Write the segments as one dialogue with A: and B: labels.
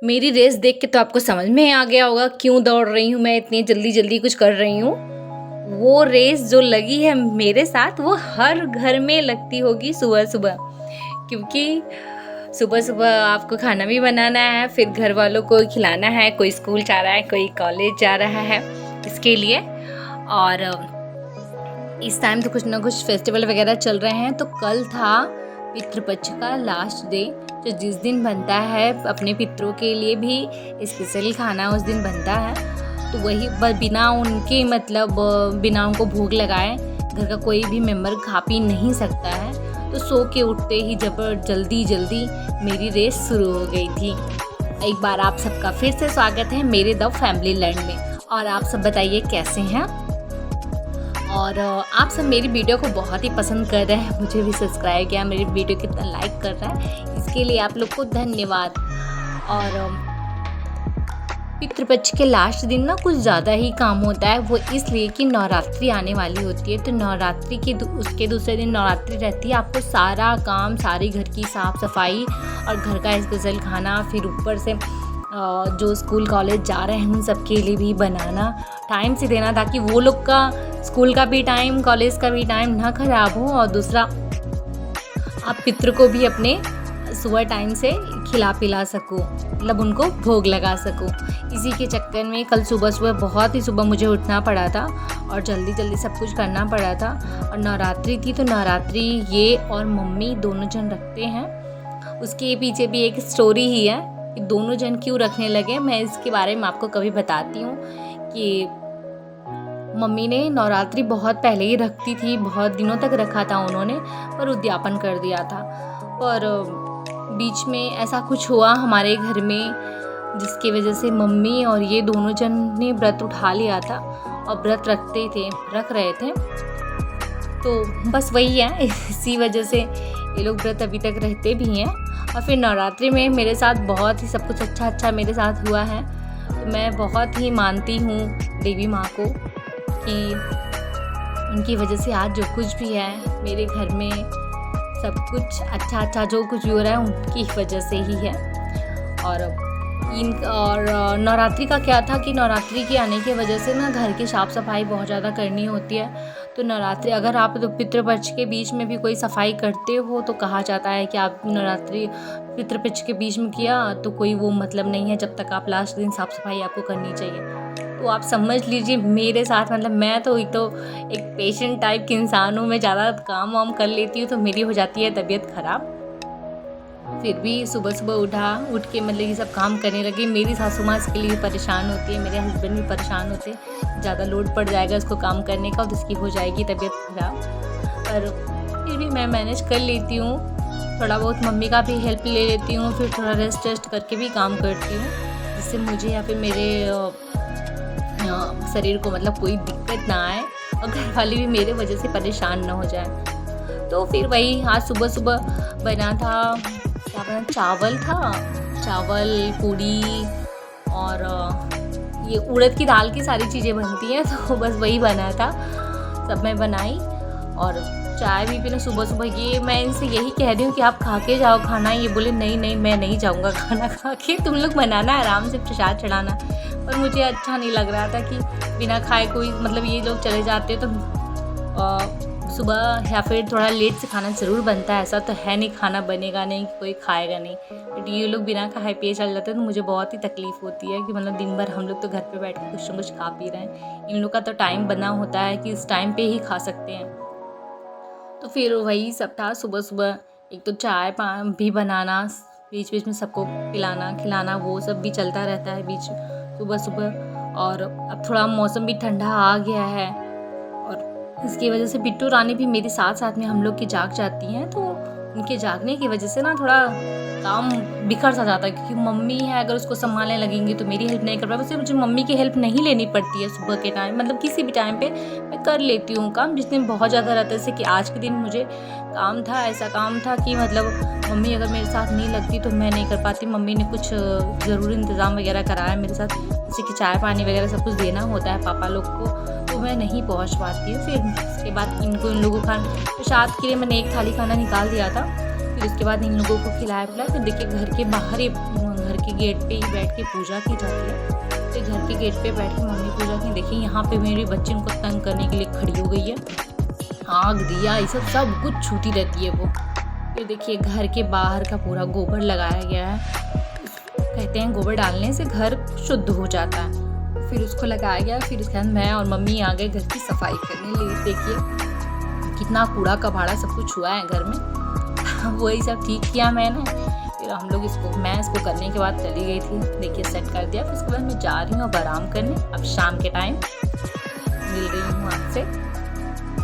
A: मेरी रेस देख के तो आपको समझ में आ गया होगा क्यों दौड़ रही हूँ मैं, इतनी जल्दी जल्दी कुछ कर रही हूँ। वो रेस जो लगी है मेरे साथ वो हर घर में लगती होगी सुबह सुबह, क्योंकि सुबह सुबह आपको खाना भी बनाना है, फिर घर वालों को खिलाना है, कोई स्कूल जा रहा है, कोई कॉलेज जा रहा है, इसके लिए। और इस टाइम तो कुछ ना कुछ फेस्टिवल वगैरह चल रहे हैं। तो कल था पितृपक्ष का लास्ट डे, जो जिस दिन बनता है अपने पितरों के लिए भी स्पेशल खाना उस दिन बनता है। तो वही बिना उनके बिना उनको भोग लगाए घर का कोई भी मेंबर खा पी नहीं सकता है। तो सो के उठते ही जल्दी जल्दी मेरी रेस शुरू हो गई थी। एक बार आप सबका फिर से स्वागत है मेरे द फैमिली लैंड में। और आप सब बताइए कैसे हैं। और आप सब मेरी वीडियो को बहुत ही पसंद कर रहे हैं, मुझे भी सब्सक्राइब किया, मेरी वीडियो कितना लाइक कर रहा है, इसके लिए आप लोग को धन्यवाद। और पितृपक्ष के लास्ट दिन ना कुछ ज़्यादा ही काम होता है, वो इसलिए कि नवरात्रि आने वाली होती है। तो नवरात्रि के उसके दूसरे दिन नवरात्रि रहती है, आपको सारा काम, सारी घर की साफ़ सफाई और घर का स्पेशल खाना, फिर ऊपर से जो स्कूल कॉलेज जा रहे हैं उन सब के लिए भी बनाना, टाइम से देना, ताकि वो लोग का स्कूल का भी टाइम, कॉलेज का भी टाइम ना ख़राब हो। और दूसरा आप पितृ को भी अपने सुबह टाइम से खिला पिला सको, मतलब उनको भोग लगा सको। इसी के चक्कर में कल सुबह बहुत ही सुबह मुझे उठना पड़ा था और जल्दी जल्दी सब कुछ करना पड़ा था। और नवरात्रि थी, तो नवरात्रि ये और मम्मी दोनों जन रखते हैं। उसके पीछे भी एक स्टोरी ही है कि दोनों जन क्यों रखने लगे। मैं इसके बारे में आपको कभी बताती हूँ कि मम्मी ने नवरात्रि बहुत पहले ही रखती थी, बहुत दिनों तक रखा था उन्होंने, पर उद्यापन कर दिया था। और बीच में ऐसा कुछ हुआ हमारे घर में जिसकी वजह से मम्मी और ये दोनों जन ने व्रत उठा लिया था और व्रत रख रहे थे। तो बस वही है, इसी वजह से ये लोग व्रत अभी तक रहते भी हैं। और फिर नवरात्रि में मेरे साथ बहुत ही सब कुछ अच्छा मेरे साथ हुआ है। तो मैं बहुत ही मानती हूँ देवी माँ को कि उनकी वजह से आज जो कुछ भी है मेरे घर में, सब कुछ अच्छा जो कुछ भी हो रहा है उनकी वजह से ही है। और नवरात्रि का क्या था कि नवरात्रि के आने की वजह से ना घर की साफ़ सफाई बहुत ज़्यादा करनी होती है। तो नवरात्रि अगर आप तो पितृपक्ष के बीच में भी कोई सफाई करते हो तो कहा जाता है कि आप नवरात्रि पितृपक्ष के बीच में किया तो कोई वो मतलब नहीं है, जब तक आप लास्ट दिन साफ़ सफाई आपको करनी चाहिए। तो आप समझ लीजिए मेरे साथ, मतलब मैं तो एक पेशेंट टाइप की इंसान हूँ, मैं ज़्यादा काम वाम कर लेती हूँ तो मेरी हो जाती है तबीयत ख़राब। फिर भी सुबह उठ के मतलब ये सब काम करने लगी। मेरी सासू माँ इसके लिए परेशान होती है, मेरे हस्बैंड भी परेशान होते हैं, ज़्यादा लोड पड़ जाएगा इसको काम करने का तो इसकी हो जाएगी तबीयत ख़राब। पर फिर भी मैं मैनेज कर लेती हूँ, थोड़ा बहुत मम्मी का भी हेल्प ले लेती हूँ, फिर थोड़ा रेस्ट करके भी काम करती हूँ, जिससे मुझे या फिर मेरे शरीर को मतलब कोई दिक्कत ना आए और घर वाले भी मेरे वजह से परेशान ना हो जाए। तो फिर वही आज सुबह बना था, क्या बना, चावल पूड़ी और ये उड़द की दाल की सारी चीज़ें बनती हैं, तो बस वही बना था, सब मैं बनाई। और चाय भी पीना सुबह। ये मैं इनसे यही कह रही हूँ कि आप खा के जाओ खाना, ये बोले नहीं मैं नहीं जाऊँगा खाना खा के, तुम लोग बनाना आराम से, प्रसाद चढ़ाना। पर मुझे अच्छा नहीं लग रहा था कि बिना खाए कोई, मतलब ये लोग चले जाते तो सुबह या फिर थोड़ा लेट से खाना ज़रूर बनता है, ऐसा तो है नहीं खाना बनेगा नहीं, कोई खाएगा नहीं, बट ये लोग बिना खाए पिए चल जाते हैं तो मुझे बहुत ही तकलीफ़ होती है कि मतलब दिन भर हम लोग तो घर पे बैठ के कुछ ना कुछ खा पी रहे हैं, इन लोग का तो टाइम बना होता है कि इस टाइम पे ही खा सकते हैं। तो फिर वही सब था सुबह। एक तो चाय भी बनाना, बीच में सबको पिलाना खिलाना, वो सब भी चलता रहता है बीच सुबह। और अब थोड़ा मौसम भी ठंडा आ गया है और इसकी वजह से बिट्टू रानी भी मेरे साथ में हम लोग की जाग जाती हैं, तो उनके जागने की वजह से ना थोड़ा काम बिखर सा जाता है, क्योंकि मम्मी है अगर उसको संभालने लगेंगी तो मेरी हेल्प नहीं कर पाएगी। वैसे मुझे मम्मी की हेल्प नहीं लेनी पड़ती है सुबह के टाइम, मतलब किसी भी टाइम पे मैं कर लेती हूँ काम, जिस दिन बहुत ज़्यादा रहता है। जैसे कि आज के दिन मुझे ऐसा काम था कि मतलब मम्मी अगर मेरे साथ नहीं लगती तो मैं नहीं कर पाती। मम्मी ने कुछ ज़रूरी इंतज़ाम वगैरह कराया मेरे साथ, जैसे कि चाय पानी वगैरह सब कुछ देना होता है पापा लोग को, तो मैं नहीं पहुँच पाती हूँ। फिर उसके बाद इन लोगों का प्रसाद के लिए मैंने एक थाली खाना निकाल दिया था, फिर उसके बाद इन लोगों को खिलाया पिलाया। फिर देखिए घर के गेट पे ही बैठ के पूजा की जाती है। तो घर के गेट पे बैठ के मम्मी पूजा की। देखिए यहाँ पे मेरी बच्ची उनको तंग करने के लिए खड़ी हो गई है। आग दिया ये सब कुछ छूती रहती है वो। ये देखिए घर के बाहर का पूरा गोबर लगाया गया है। कहते हैं गोबर डालने से घर शुद्ध हो जाता है। फिर उसको लगाया गया। फिर उसके बाद मैं और मम्मी आ गए घर की सफाई करने लिए। देखिए कितना कूड़ा कबाड़ा सब कुछ हुआ है घर में। वही सब ठीक किया मैंने। फिर हम लोग मैं इसको करने के बाद चली गई थी। देखिए सेट कर दिया। फिर उसके बाद मैं जा रही हूँ अब आराम करने। अब शाम के टाइम मिल रही हूँ आपसे।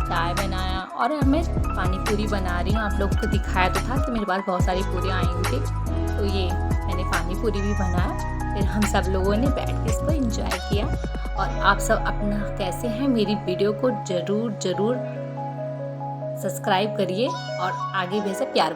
A: चाय बनाया और मैं पानी पूरी बना रही हूँ। आप लोगों को दिखाया तो था कि मेरे पास बहुत सारी पूरियाँ आई हुई थी, तो ये मैंने पानी पूरी भी बनाया। फिर हम सब लोगों ने बैठ के इसको एंजॉय किया। और आप सब अपना कैसे हैं, मेरी वीडियो को ज़रूर सब्सक्राइब करिए और आगे भी ऐसे प्यार